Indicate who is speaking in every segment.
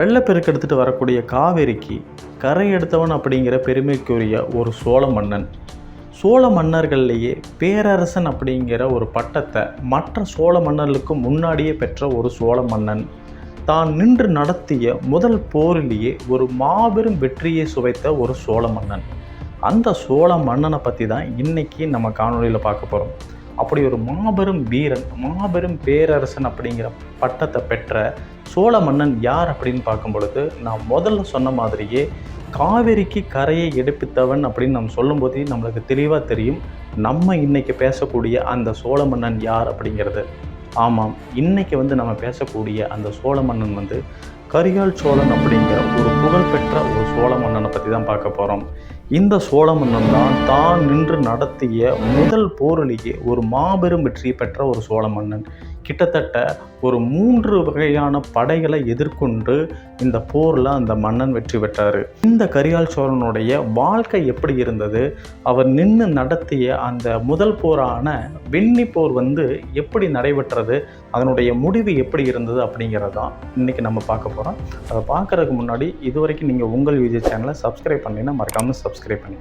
Speaker 1: வெள்ளப்பெருக்கு எடுத்துட்டு வரக்கூடிய காவேரிக்கு கரை எடுத்தவன் அப்படிங்கிற பெருமைக்குரிய ஒரு சோழ மன்னன். சோழ மன்னர்கள்லேயே பேரரசன் அப்படிங்கிற ஒரு பட்டத்தை மற்ற சோழ மன்னர்களுக்கு முன்னாடியே பெற்ற ஒரு சோழ மன்னன். தான் நின்று நடத்திய முதல் போரிலேயே ஒரு மாபெரும் வெற்றியை சுவைத்த ஒரு சோழ மன்னன். அந்த சோழ மன்னனை பற்றி தான் இன்னைக்கு நம்ம காணொலியில் பார்க்க போகிறோம். அப்படி ஒரு மாபெரும் வீரன், மாபெரும் பேரரசன் அப்படிங்கிற பட்டத்தை பெற்ற சோழ மன்னன் யார் அப்படின்னு பார்க்கும் பொழுது, நான் முதல்ல சொன்ன மாதிரியே காவேரிக்கு கரையை எடுப்பித்தவன் அப்படின்னு நம்ம சொல்லும்போதே நம்மளுக்கு தெளிவாக தெரியும் நம்ம இன்னைக்கு பேசக்கூடிய அந்த சோழ மன்னன் யார் அப்படிங்கிறது. ஆமாம், இன்னைக்கு நம்ம பேசக்கூடிய அந்த சோழ மன்னன் கரிகால் சோழன் அப்படிங்கிற ஒரு புகழ்பெற்ற ஒரு சோழ மன்னனை பற்றி தான் பார்க்க போகிறோம். இந்த சோழ மன்னன் தான் நின்று நடத்திய முதல் போரிலேயே ஒரு மாபெரும் வெற்றி பெற்ற ஒரு சோழ மன்னன். கிட்டத்தட்ட ஒரு 3 வகையான படைகளை எதிர்கொண்டு இந்த போரில் அந்த மன்னன் வெற்றி பெற்றார். இந்த கரிகால் சோழனுடைய வாழ்க்கை எப்படி இருந்தது, அவர் நின்று நடத்திய அந்த முதல் போரான வெண்ணி போர் எப்படி நடைபெற்றது, அதனுடைய முடிவு எப்படி இருந்தது அப்படிங்கிறதான் இன்றைக்கி நம்ம பார்க்க போகிறோம். அதை பார்க்குறதுக்கு முன்னாடி இதுவரைக்கும் நீங்கள் உங்கள் விஜய் சேனலை சப்ஸ்கிரைப் பண்ணிங்கன்னா மறக்காமல் சப்ஸ்கிரைப் பண்ணி.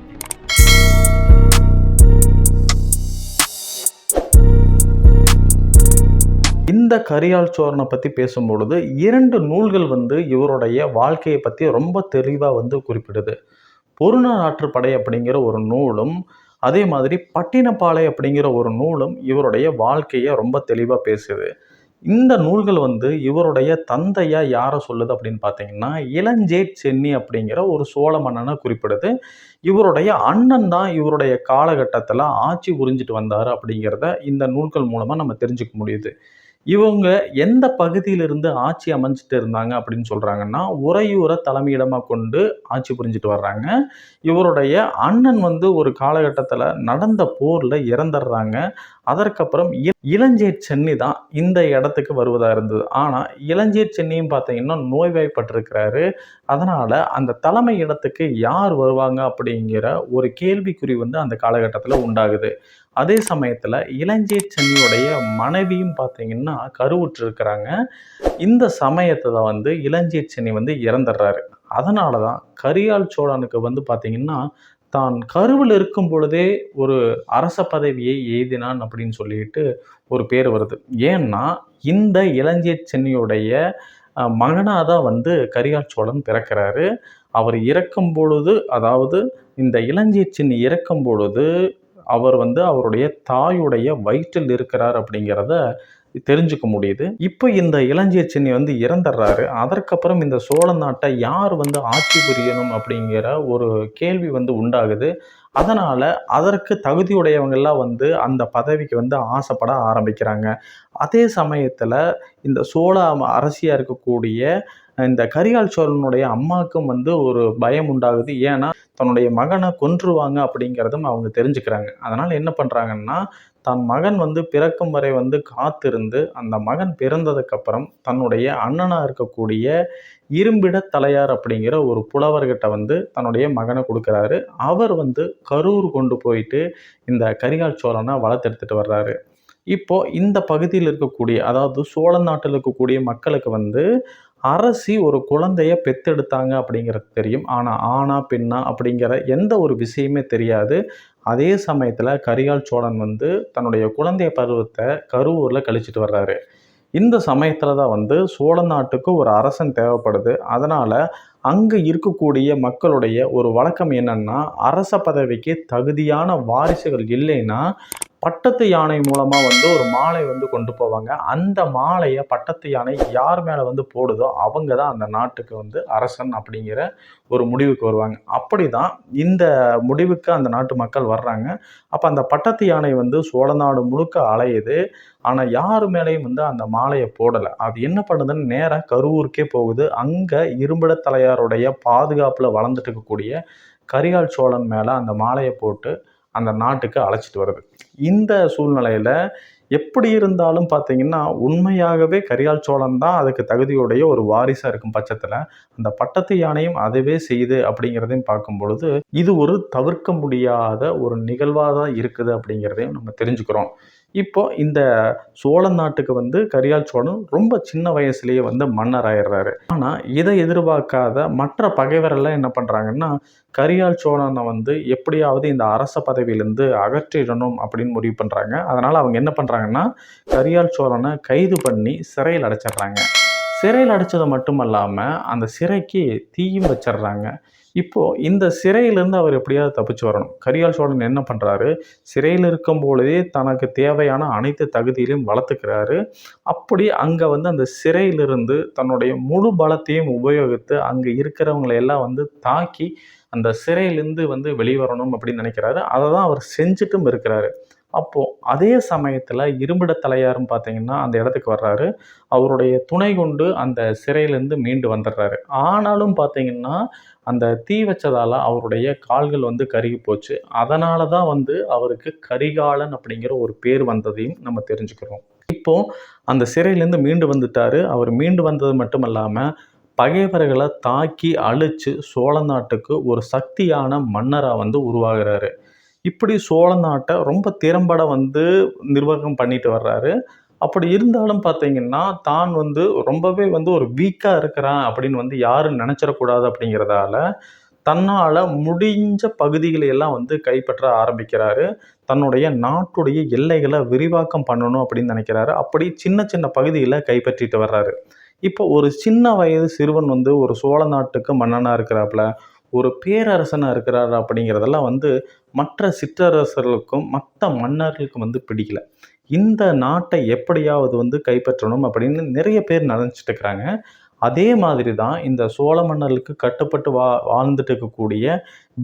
Speaker 1: இந்த கரிகால் சோழனை பற்றி பேசும்பொழுது 2 நூல்கள் இவருடைய வாழ்க்கையை பற்றி ரொம்ப தெளிவாக குறிப்பிடுது. பொருநராற்றுப்படை அப்படிங்கிற ஒரு நூலும், அதே மாதிரி பட்டினப்பாலை அப்படிங்கிற ஒரு நூலும் இவருடைய வாழ்க்கையை ரொம்ப தெளிவாக பேசுது. இந்த நூல்கள் இவருடைய தந்தையா யாரை சொல்லுது அப்படின்னு பார்த்தீங்கன்னா, இளஞ்சேட் சென்னி அப்படிங்கிற ஒரு சோழ மன்னனை குறிப்பிடுது. இவருடைய அண்ணன் தான் இவருடைய காலகட்டத்தில் ஆட்சி புரிஞ்சிட்டு வந்தார் அப்படிங்கிறத இந்த நூல்கள் மூலமாக நம்ம தெரிஞ்சுக்க முடியுது. இவங்க எந்த பகுதியிலிருந்து ஆட்சி அமைஞ்சிட்டு இருந்தாங்க அப்படின்னு சொல்கிறாங்கன்னா, உறையூரை தலைமையிடமாக கொண்டு ஆட்சி புரிஞ்சிட்டு வர்றாங்க. இவருடைய அண்ணன் ஒரு காலகட்டத்தில் நடந்த போரில் இறந்துடுறாங்க. அதற்கப்புறம் இளஞ்சேட் சென்னி தான் இந்த இடத்துக்கு வருவதாக இருந்தது. ஆனால் இளஞ்சேட் சென்னியும் பார்த்தீங்கன்னா நோய்வாய்ப்பட்டிருக்கிறாரு. அதனால் அந்த தலைமை இடத்துக்கு யார் வருவாங்க அப்படிங்கிற ஒரு கேள்விக்குறி அந்த காலகட்டத்தில் உண்டாகுது. அதே சமயத்தில் இளஞ்சேட் சென்னியுடைய மனைவியும் பார்த்தீங்கன்னா கருவுற்றிருக்கிறாங்க. இந்த சமயத்தை தான் இளஞ்சேட் சென்னி இறந்துடுறாரு. அதனால தான் கரிகால் சோழனுக்கு பார்த்தீங்கன்னா தான் கருவில் இருக்கும் பொழுதே ஒரு அரச பதவியை எய்தினான் அப்படின்னு சொல்லிட்டு ஒரு பேர் வருது. ஏன்னா இந்த இளஞ்சேட் சென்னியுடைய மகனாக தான் கரிகால் சோழன் பிறக்கிறாரு. அவர் இறக்கும் பொழுது, அதாவது இந்த இளஞ்சேட் சென்னி இறக்கும் பொழுது அவர் அவருடைய தாயுடைய வயிற்றில் இருக்கிறார் அப்படிங்கிறத தெரிஞ்சுக்க முடியுது. இப்போ இந்த இளஞ்சேட் சென்னி இறந்துடுறாரு. அதற்கப்புறம் இந்த சோழ நாட்டை யார் ஆட்சி புரியணும் அப்படிங்கிற ஒரு கேள்வி உண்டாகுது. அதனால் அதற்கு தகுதியுடையவங்கெல்லாம் அந்த பதவிக்கு ஆசைப்பட ஆரம்பிக்கிறாங்க. அதே சமயத்தில் இந்த சோழ அரசியாக இருக்கக்கூடிய இந்த கரிகால் சோழனுடைய அம்மாவுக்கும் ஒரு பயம் உண்டாகுது. ஏன்னா தன்னுடைய மகனை கொன்றுவாங்க அப்படிங்கிறதும் அவங்க தெரிஞ்சுக்கிறாங்க. அதனால் என்ன பண்ணுறாங்கன்னா, தன் மகன் பிறக்கும் வரை காத்திருந்து அந்த மகன் பிறந்ததுக்கப்புறம் தன்னுடைய அண்ணனாக இருக்கக்கூடிய இரும்பிட தலையார் அப்படிங்கிற ஒரு புலவர்கிட்ட தன்னுடைய மகனை கொடுக்குறாரு. அவர் கரூர் கொண்டு போயிட்டு இந்த கரிகால் சோழனை வளர்த்தெடுத்துட்டு வர்றாரு. இப்போ இந்த பகுதியில் இருக்கக்கூடிய, அதாவது சோழ நாட்டில் இருக்கக்கூடிய மக்களுக்கு அரசி ஒரு குழந்தைய பெத்தெடுத்தாங்க அப்படிங்கிறது தெரியும். ஆனால் ஆணா பெண்ணா அப்படிங்கிற எந்த ஒரு விஷயமே தெரியாது. அதே சமயத்தில் கரிகால் சோழன் தன்னுடைய குழந்தைய பருவத்தை கரூரில் கழிச்சிட்டு வர்றாரு. இந்த சமயத்தில் தான் சோழ நாட்டுக்கு ஒரு அரசன் தேவைப்படுது. அதனால் அங்கே இருக்கக்கூடிய மக்களுடைய ஒரு வழக்கம் என்னன்னா, அரச பதவிக்கு தகுதியான வாரிசுகள் இல்லைன்னா பட்டத்து யானை மூலமாக ஒரு மாலை கொண்டு போவாங்க. அந்த மாலையை பட்டத்து யானை யார் மேலே போடுதோ அவங்க தான் அந்த நாட்டுக்கு அரசன் அப்படிங்கிற ஒரு முடிவுக்கு வருவாங்க. அப்படி தான் இந்த முடிவுக்கு அந்த நாட்டு மக்கள் வர்றாங்க. அப்போ அந்த பட்டத்து யானை சோழ நாடு முழுக்க அலையுது. ஆனால் யார் மேலேயும் அந்த மாலையை போடலை. அது என்ன பண்ணுதுன்னு நேராக கரூருக்கே போகுது. அங்கே இரும்பிட தலையாருடைய பாதுகாப்பில் வளர்ந்துட்டு இருக்கக்கூடிய கரிகால் சோழன் மேலே அந்த மாலையை போட்டு அந்த நாட்டுக்கு அழைச்சிட்டு வருது. இந்த சூழ்நிலையில் எப்படி இருந்தாலும் பார்த்தீங்கன்னா, உண்மையாகவே கரிகால் சோழன் தான் அதுக்கு தகுதியுடைய ஒரு வாரிசாக இருக்கும் பட்சத்தில் அந்த பட்டத்து யானையும் அதுவே செய்யுது அப்படிங்கிறதையும் பார்க்கும் பொழுது, இது ஒரு தவிர்க்க முடியாத ஒரு நிகழ்வாக தான் இருக்குது அப்படிங்கிறதையும் நம்ம தெரிஞ்சுக்கிறோம். இப்போ இந்த சோழ நாட்டுக்கு வந்து கரியால் சோழன் ரொம்ப சின்ன வயசுலயே வந்து மன்னர் ஆயிடுறாரு. ஆனா இதை எதிர்பார்க்காத மற்ற பகைவரெல்லாம் என்ன பண்றாங்கன்னா, கரியால் சோழனை வந்து எப்படியாவது இந்த அரச பதவியிலிருந்து அகற்றிடணும் அப்படின்னு முடிவு பண்றாங்க. அதனால அவங்க என்ன பண்றாங்கன்னா, கரியால் சோழனை கைது பண்ணி சிறையில் அடைச்சிடுறாங்க. சிறையில் அடைச்சது மட்டுமல்லாம, அந்த சிறைக்கு தீயும் வச்சிடுறாங்க. இப்போ இந்த சிறையிலிருந்து அவர் எப்படியாவது தப்பிச்சு வரணும். கரியால் சோழன் என்ன பண்றாரு, சிறையில் இருக்கும் பொழுதே தனக்கு தேவையான அனைத்து தகுதியிலும் வளர்த்துக்கிறாரு. அப்படி அங்க வந்து அந்த சிறையிலிருந்து தன்னுடைய முழு பலத்தையும் உபயோகித்து, அங்க இருக்கிறவங்கள எல்லாம் வந்து தாக்கி, அந்த சிறையிலிருந்து வந்து வெளிவரணும் அப்படின்னு நினைக்கிறாரு. அத தான் அவர் செஞ்சுட்டும் இருக்கிறாரு. அப்போ அதே சமயத்துல இரும்பிட தலையாரும் பார்த்தீங்கன்னா, அந்த இடத்துக்கு வர்றாரு. அவருடைய துணை கொண்டு அந்த சிறையிலிருந்து மீண்டு வந்துடுறாரு. ஆனாலும் பார்த்தீங்கன்னா, அந்த தீ வச்சதால அவருடைய கால்கள் வந்து கருகி போச்சு. அதனால தான் வந்து அவருக்கு கரிகாலன் அப்படிங்கிற ஒரு பேர் வந்ததையும் நம்ம தெரிஞ்சுக்கிறோம். இப்போ அந்த சிறையிலேருந்து மீண்டு வந்துட்டாரு. அவர் மீண்டு வந்தது மட்டும் இல்லாம, பகைவர்கள தாக்கி அழிச்சு சோழ நாட்டுக்கு ஒரு சக்தியான மன்னரா வந்து உருவாகுறாரு. இப்படி சோழ நாட்ட ரொம்ப திறம்பட வந்து நிர்வாகம் பண்ணிட்டு வர்றாரு. அப்படி இருந்தாலும் பார்த்தீங்கன்னா, தான் வந்து ரொம்பவே வந்து ஒரு வீக்கா இருக்கிறான் அப்படின்னு வந்து யாரும் நெனச்சிறக்கூடாது அப்படிங்கிறதால, தன்னால முடிஞ்ச பகுதிகளை எல்லாம் வந்து கைப்பற்ற ஆரம்பிக்கிறாரு. தன்னுடைய நாட்டுடைய எல்லைகள விரிவாக்கம் பண்ணணும் அப்படின்னு நெனைக்கிறாரு. அப்படி சின்ன சின்ன பகுதிகள கைப்பற்றிட்டு வர்றாரு. இப்போ ஒரு சின்ன வயது சிறுவன் வந்து ஒரு சோழ நாட்டுக்கு மன்னனா இருக்கிறாப்ல, ஒரு பேரரசனா இருக்கிறாரு அப்படிங்கிறதெல்லாம் வந்து மற்ற சிற்றரசர்களுக்கும், மத்த மன்னர்களுக்கும் வந்து பிடிக்கல. இந்த நாட்டை எப்படியாவது வந்து கைப்பற்றணும் அப்படின்னு நிறைய பேர் நினைச்சிட்டு இருக்கிறாங்க. அதே மாதிரி தான் இந்த சோழ மன்னர்களுக்கு கட்டுப்பட்டு வாழ்ந்துட்டு இருக்கக்கூடிய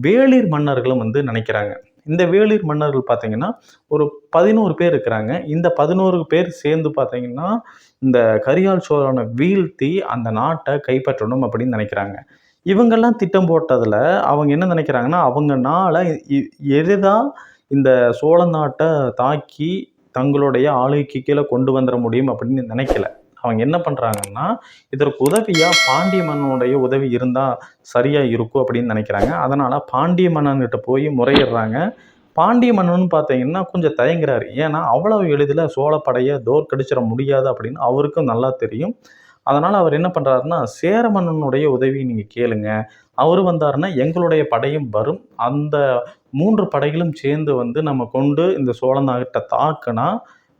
Speaker 1: வேளிர் மன்னர்களும் வந்து நினைக்கிறாங்க. இந்த வேளிர் மன்னர்கள் பார்த்தீங்கன்னா, ஒரு 11 பேர் இருக்கிறாங்க. இந்த 11 பேர் சேர்ந்து பார்த்தீங்கன்னா, இந்த கரிகால் சோழனை வீழ்த்தி அந்த நாட்டை கைப்பற்றணும் அப்படின்னு நினைக்கிறாங்க. இவங்கெல்லாம் திட்டம் போட்டதுல அவங்க என்ன நினைக்கிறாங்கன்னா, அவங்கனால எளிதா இந்த சோழ நாட்ட தாக்கி தங்களுடைய ஆளுகைக்கு கீழ கொண்டு வந்துர முடியும் அப்படின்னு நினைக்கல. அவங்க என்ன பண்றாங்கன்னா, இதற்கு உதவியா பாண்டிய மன்னனுடைய உதவி இருந்தா சரியா இருக்கும் அப்படின்னு நினைக்கிறாங்க. அதனால பாண்டிய மன்னன்கிட்ட போய் முறையிடுறாங்க. பாண்டிய மன்னன் பார்த்தீங்கன்னா கொஞ்சம் தயங்குறாரு. ஏன்னா, அவ்வளவு எளிதில சோழ படைய தோற்கடிச்சிட முடியாது அப்படின்னு அவருக்கும் நல்லா தெரியும். அதனால அவர் என்ன பண்றாருன்னா, சேர மன்னனுடைய உதவிய நீங்க கேளுங்க. அவரு வந்தாருன்னா எங்களுடைய படையும் வரும். அந்த 3 படைகளும் சேர்ந்து வந்து நம்ம கொண்டு இந்த சோழ நாட்ட தாக்குனா,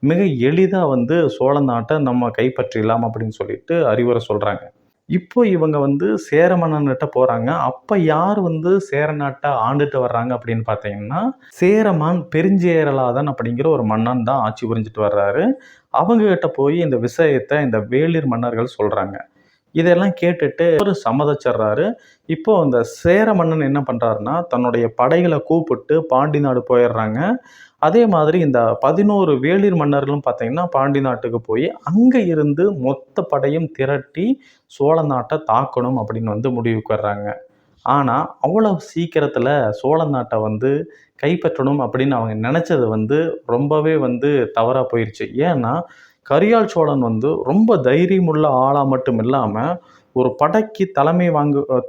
Speaker 1: மிக எளிதா வந்து சோழ நாட்ட நம்ம கைப்பற்றிடலாம் அப்படின்னு சொல்லிட்டு அறிவுரை சொல்றாங்க. இப்போ இவங்க வந்து சேர மன்னன்கிட்ட போறாங்க. அப்ப யார் வந்து சேர நாட்ட ஆண்டுட்டு வர்றாங்க அப்படின்னு பார்த்தீங்கன்னா, சேரமான் பெருஞ்சேரலாதன் அப்படிங்கிற ஒரு மன்னன் தான் ஆட்சி புரிஞ்சுட்டு வர்றாரு. அவங்க கிட்ட போய் இந்த விஷயத்த இந்த வேளிர் மன்னர்கள் சொல்றாங்க. இதெல்லாம் கேட்டுட்டு அவரு சம்மதிச்சிடுறாரு. இப்போ அந்த சேர மன்னன் என்ன பண்றாருன்னா, தன்னுடைய படைகள கூப்பிட்டு பாண்டி நாடு போயிடுறாங்க. அதே மாதிரி இந்த 11 வேளிர் மன்னர்களும் பார்த்தீங்கன்னா, பாண்டி நாட்டுக்கு போய், அங்க இருந்து மொத்த படையும் திரட்டி சோழ நாட்ட தாக்கணும் அப்படின்னு வந்து முடிவுக்கு வர்றாங்க. ஆனா, அவ்வளவு சீக்கிரத்துல சோழ நாட்ட வந்து கைப்பற்றணும் அப்படின்னு அவங்க நெனச்சது வந்து ரொம்பவே வந்து தவறா போயிருச்சு. ஏன்னா, கரியால் சோழன் வந்து ரொம்ப தைரியமுள்ள ஆளா மட்டும் இல்லாம, ஒரு படைக்கு தலைமை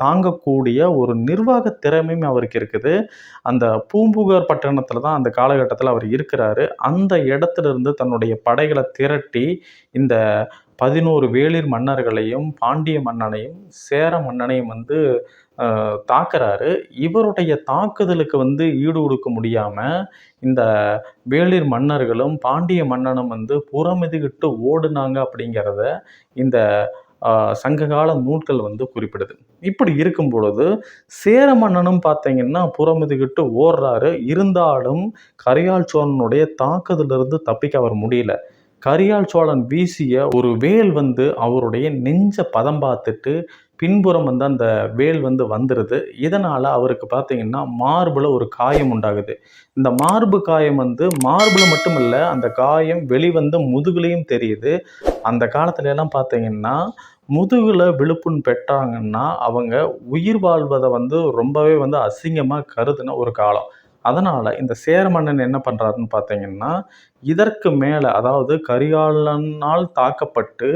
Speaker 1: தாங்கக்கூடிய ஒரு நிர்வாக திறமையும் அவருக்கு இருக்குது. அந்த பூம்புகார் பட்டணத்தில தான் அந்த காலகட்டத்தில அவர் இருக்கிறாரு. அந்த இடத்துல இருந்து தன்னுடைய படைகள திரட்டி, இந்த 11 வேளிர் மன்னர்களையும், பாண்டிய மன்னனையும், சேர மன்னனையும் வந்து தாக்குறாரு. இவருடைய தாக்குதலுக்கு வந்து ஈடு கொடுக்க முடியாம, இந்த வேளிர் மன்னர்களும், பாண்டிய மன்னனும் வந்து புறமுதுகிட்டு ஓடுனாங்க அப்படிங்கிறத இந்த அ சங்ககால நூல்கள் வந்து குறிப்பிடுது. இப்படி இருக்கும் பொழுது, சேர மன்னனும் பார்த்தீங்கன்னா புறமுதுகிட்டு ஓடுறாரு. இருந்தாலும் கரிகால் சோழனுடைய தாக்குதலிருந்து தப்பிக்க அவர் முடியல. கரிகால் சோழன் வீசிய ஒரு வேல் வந்து அவருடைய நெஞ்ச பதம் பார்த்துட்டு, பின்புறம் வந்து அந்த வேல் வந்து வந்துருது. இதனால அவருக்கு பார்த்தீங்கன்னா, மார்புல ஒரு காயம் உண்டாகுது. இந்த மார்பு காயம் வந்து மார்புல மட்டும் இல்ல, அந்த காயம் வெளிவந்து முதுகுலயும் தெரியுது. அந்த காலத்துல எல்லாம் பார்த்தீங்கன்னா, முதுகுல விழுப்புண் பெற்றாங்கன்னா, அவங்க உயிர் வாழ்வத வந்து ரொம்பவே வந்து அசிங்கமா கருதுன ஒரு காலம். அதனால இந்த சேர மன்னன் என்ன பண்றாருன்னு பார்த்தீங்கன்னா, இதற்கு மேல அதாவது கரிகாலனால் தாக்கப்பட்டு,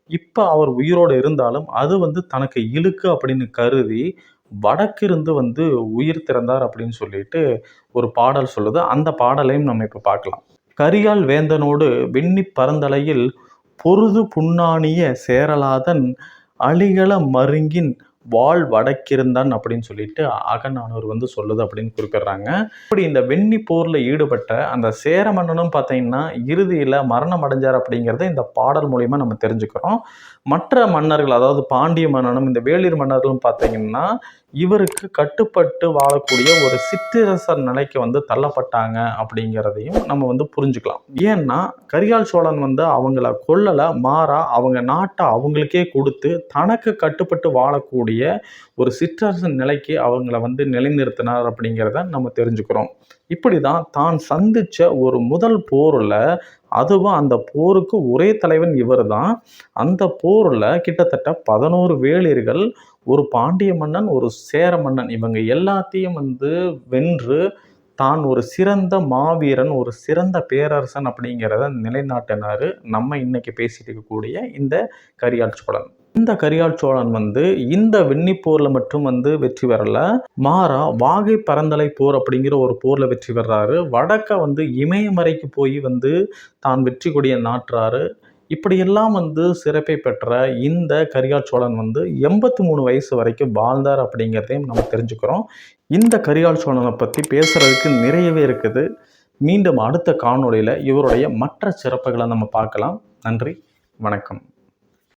Speaker 1: இப்ப அவர் உயிரோட இருந்தாலும், அது வந்து தனக்கு இழுக்கு அப்படின்னு கருதி, வடக்கிருந்து வந்து உயிர் திறந்தார் அப்படின்னு சொல்லிட்டு ஒரு பாடல் சொல்லுது. அந்த பாடலையும் நம்ம இப்ப பார்க்கலாம். கரியால் வேந்தனோடு வெண்ணி பரந்தலையில் பொருது புண்ணாணிய சேரலாதன் அழிகள மருங்கின் வாழ் வடக்கிருந்தான் அப்படின்னு சொல்லிட்டு அகநானூறு வந்து சொல்லுது அப்படின்னு குறிப்பிடுறாங்க. இப்படி இந்த வெண்ணி போர்ல ஈடுபட்ட அந்த சேர மன்னனும் பார்த்தீங்கன்னா இறுதியில் மரணம் அடைஞ்சார் அப்படிங்கிறத இந்த பாடல் மூலியமா நம்ம தெரிஞ்சுக்கிறோம். மற்ற மன்னர்கள், அதாவது பாண்டிய மன்னனும் இந்த வேளிர் மன்னர்களும் பார்த்தீங்கன்னா இவருக்கு கட்டுப்பட்டு வாழக்கூடிய ஒரு சிற்றரசர் நிலைக்கு வந்து தள்ளப்பட்டாங்க அப்படிங்கிறதையும் நம்ம வந்து புரிஞ்சுக்கலாம். ஏன்னா கரிகால் சோழன் வந்து அவங்கள கொல்லலை, மாறா அவங்க நாட்டை அவங்களுக்கே கொடுத்து தனக்கு கட்டுப்பட்டு வாழக்கூடிய ஒரு சிற்றரசன் நிலைக்கு அவங்கள வந்து நிலைநிறுத்தினார் அப்படிங்கிறத நம்ம தெரிஞ்சுக்கிறோம். இப்படிதான் தான் சந்திச்ச ஒரு முதல் போர்ல, அதுவும் அந்த போருக்கு ஒரே தலைவன் இவர் தான். அந்த போர்ல கிட்டத்தட்ட 11 வேளிர்கள், ஒரு பாண்டிய மன்னன், ஒரு சேர மன்னன், இவங்க எல்லாத்தையும் வந்து வென்று தான் ஒரு சிறந்த மாவீரன், ஒரு சிறந்த பேரரசன் அப்படிங்கிறத நிலைநாட்டினாரு நம்ம இன்னைக்கு பேசிட்டு இருக்கக்கூடிய இந்த கரிகால் சோழன். இந்த கரிகால் சோழன் வந்து இந்த வெண்ணிப்போர்ல மட்டும் வந்து வெற்றி பெறல, மாறா வாகை பரந்தலை போர் அப்படிங்கிற ஒரு போர்ல வெற்றி பெறாரு. வடக்க வந்து இமயமலைக்கு போய் வந்து தான் வெற்றி கொடியை நாட்டுறாரு. இப்படியெல்லாம் வந்து சிறப்பை பெற்ற இந்த கரிகால் சோழன் வந்து 83 வயசு வரைக்கும் வாழ்ந்தார் அப்படிங்கிறதையும் நம்ம தெரிஞ்சுக்கிறோம். இந்த கரிகால் சோழனை பற்றி பேசுறதுக்கு நிறையவே இருக்குது. மீண்டும் அடுத்த காணொளியில் இவருடைய மற்ற சிறப்புகளை நம்ம பார்க்கலாம். நன்றி, வணக்கம்.